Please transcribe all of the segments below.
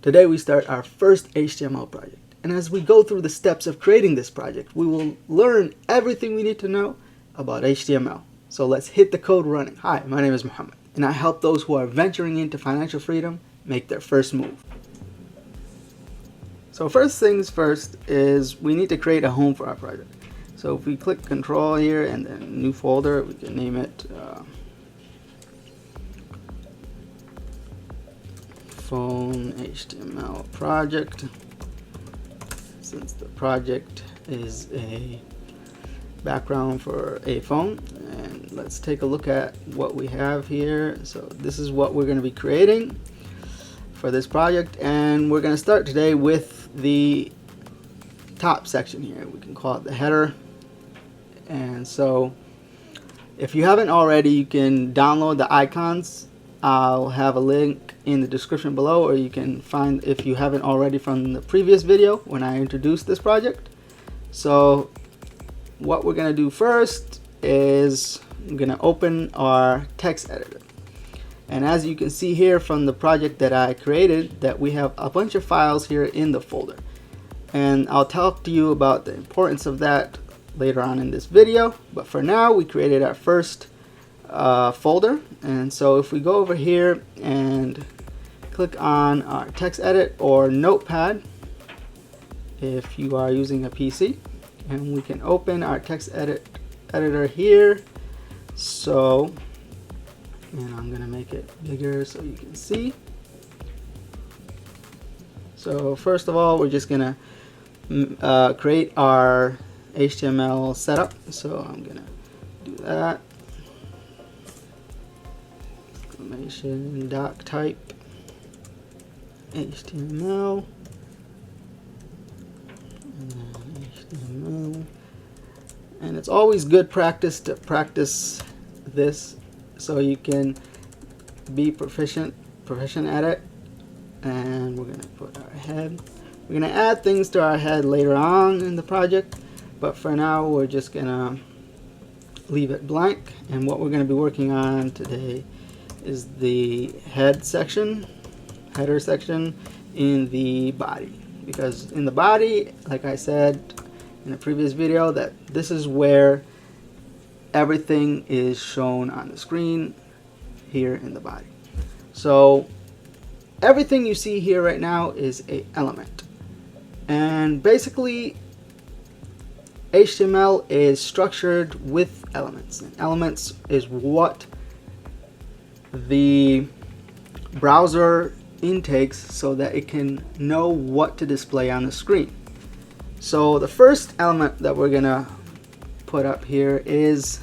Today we start our first HTML project, and as we go through the steps of creating this project, we will learn everything we need to know about HTML. So let's hit the code running. Hi, my name is Muhammad, and I help those who are venturing into financial freedom make their first move. So first things first is we need to create a home for our project. So if we click Control here and then New Folder, we can name it Phone HTML project, since the project is a background for a phone. And let's take a look at what we have here. So this is what we're going to be creating for this project, and we're going to start today with the top section here. We can call it the header. And so if you haven't already, you can download the icons. I'll have a link in the description below, or you can find, if you haven't already, from the previous video when I introduced this project. So what we're going to do first is I'm going to open our text editor. And as you can see here from the project that I created, that we have a bunch of files here in the folder. And I'll talk to you about the importance of that later on in this video. But for now, we created our first folder. And so if we go over here and click on our text edit or notepad if you are using a PC, and we can open our text editor here. So, and I'm gonna make it bigger so you can see. So first of all, we're just gonna create our HTML setup. So I'm gonna do that. Doc type HTML, and it's always good practice to practice this so you can be proficient at it. And we're going to put our head. We're going to add things to our head later on in the project, but for now we're just going to leave it blank. And what we're going to be working on today is the header section in the body, because in the body, like I said in a previous video, that this is where everything is shown on the screen here in the body. So everything you see here right now is an element, and basically HTML is structured with elements, and elements is what the browser intakes so that it can know what to display on the screen. So the first element that we're gonna put up here is,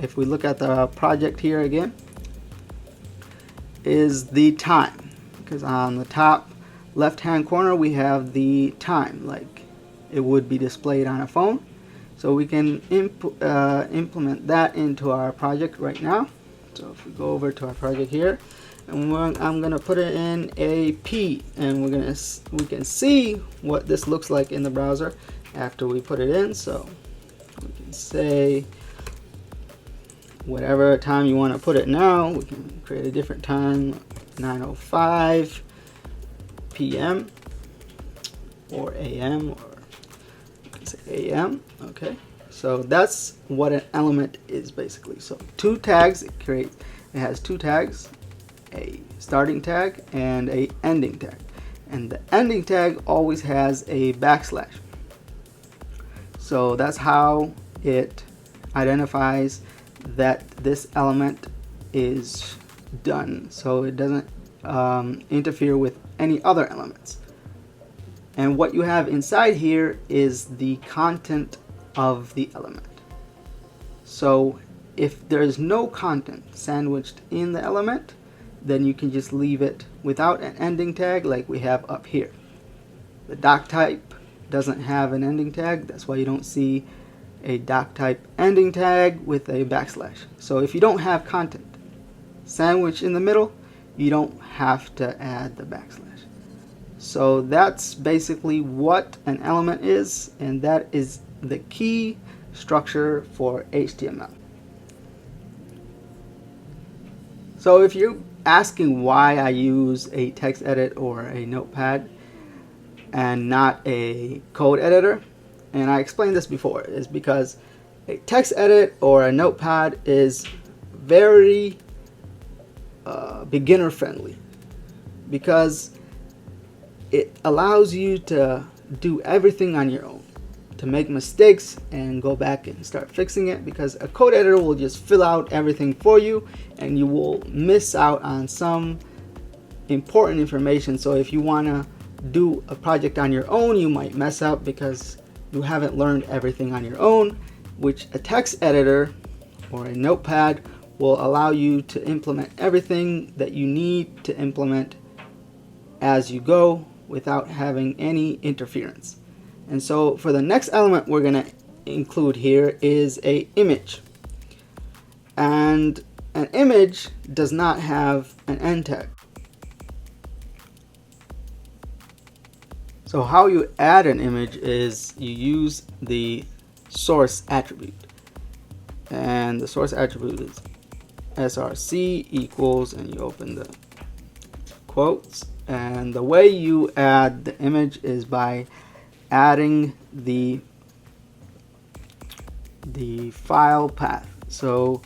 if we look at the project here again, is the time, because on the top left hand corner we have the time like it would be displayed on a phone. So we can implement that into our project right now. So if we go over to our project here, and I'm gonna put it in a P, and we can see what this looks like in the browser after we put it in. So we can say whatever time you want to put it now. We can create a different time, 9:05 p.m. or a.m. or you can say a.m. Okay. So that's what an element is basically. So two tags, it has two tags, a starting tag and a ending tag. And the ending tag always has a backslash. So that's how it identifies that this element is done, so it doesn't interfere with any other elements. And what you have inside here is the content of the element. So if there's no content sandwiched in the element, then you can just leave it without an ending tag like we have up here. The doc type doesn't have an ending tag, that's why you don't see a doc type ending tag with a backslash. So if you don't have content sandwiched in the middle, you don't have to add the backslash. So that's basically what an element is, and that is the key structure for HTML. So if you asking why I use a text edit or a notepad and not a code editor, and I explained this before, is because a text edit or a notepad is very beginner friendly, because it allows you to do everything on your own, to make mistakes and go back and start fixing it, because a code editor will just fill out everything for you and you will miss out on some important information. So if you want to do a project on your own, you might mess up because you haven't learned everything on your own, which a text editor or a notepad will allow you to implement everything that you need to implement as you go without having any interference. And so for the next element we're going to include here is a image. And an image does not have an end tag. So how you add an image is you use the source attribute. And the source attribute is src equals, and you open the quotes. And the way you add the image is by adding the file path. So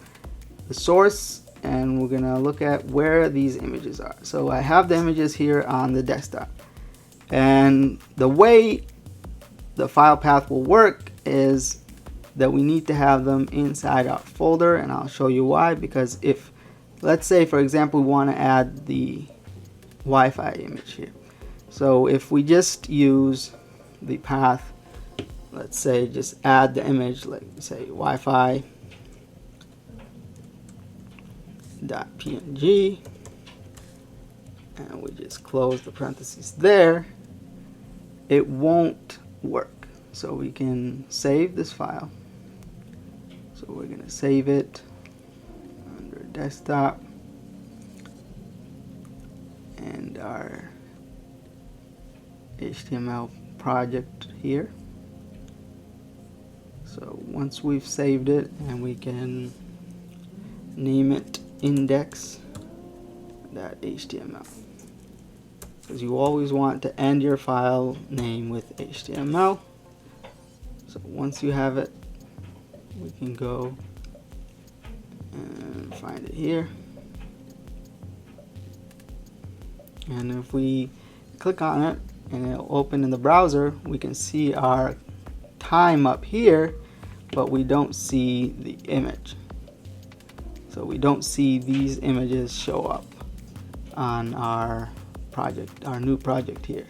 the source, and we're gonna look at where these images are. So I have the images here on the desktop, and the way the file path will work is that we need to have them inside our folder, and I'll show you why. Because if, let's say for example, we want to add the Wi-Fi image here. So if we just use the path, let's say just add the image, like say Wi-Fi .png, and we just close the parentheses there, it won't work. So we can save this file. So we're going to save it under desktop and our HTML project here. So once we've saved it, and we can name it index.html, because you always want to end your file name with HTML. So once you have it, we can go and find it here. And if we click on it and it'll open in the browser, we can see our time up here, but we don't see the image. So we don't see these images show up on our project, our new project here.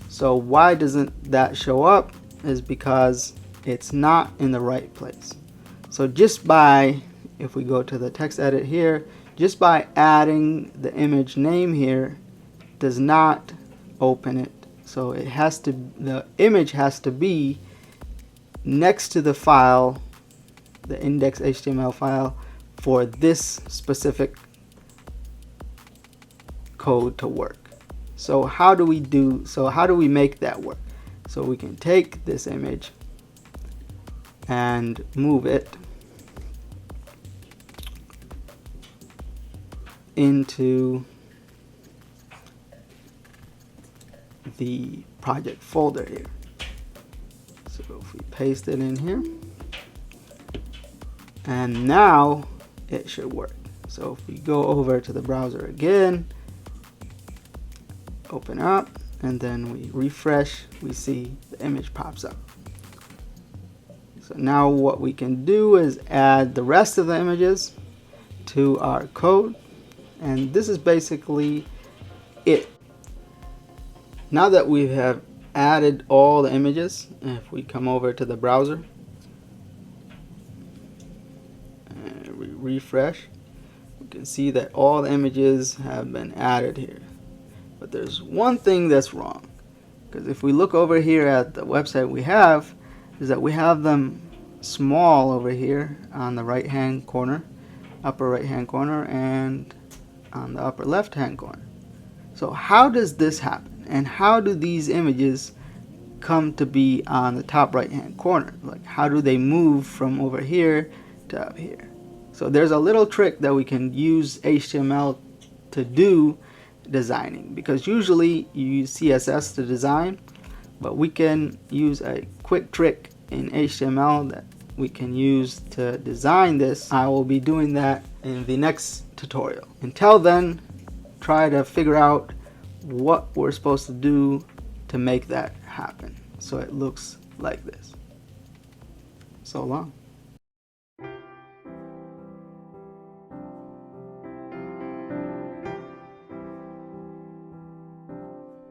So why doesn't that show up is because it's not in the right place. So just by, if we go to the text edit here, just by adding the image name here does not open it. So it has to, the image has to be next to the file, the index.html file, for this specific code to work. So how do we make that work? So we can take this image and move it into the project folder here. So if we paste it in here, and now it should work. So if we go over to the browser again, open up, and then we refresh, we see the image pops up. So now what we can do is add the rest of the images to our code, and this is basically it. Now that we have added all the images, if we come over to the browser and we refresh, we can see that all the images have been added here. But there's one thing that's wrong, because if we look over here at the website we have, is that we have them small over here on the right hand corner, upper right hand corner, and on the upper left hand corner. So how does this happen, and how do these images come to be on the top right hand corner? Like, how do they move from over here to up here? So there's a little trick that we can use HTML to do designing, because usually you use CSS to design, but we can use a quick trick in HTML that we can use to design this. I will be doing that in the next tutorial. Until then, try to figure out what we're supposed to do to make that happen so it looks like this. So long.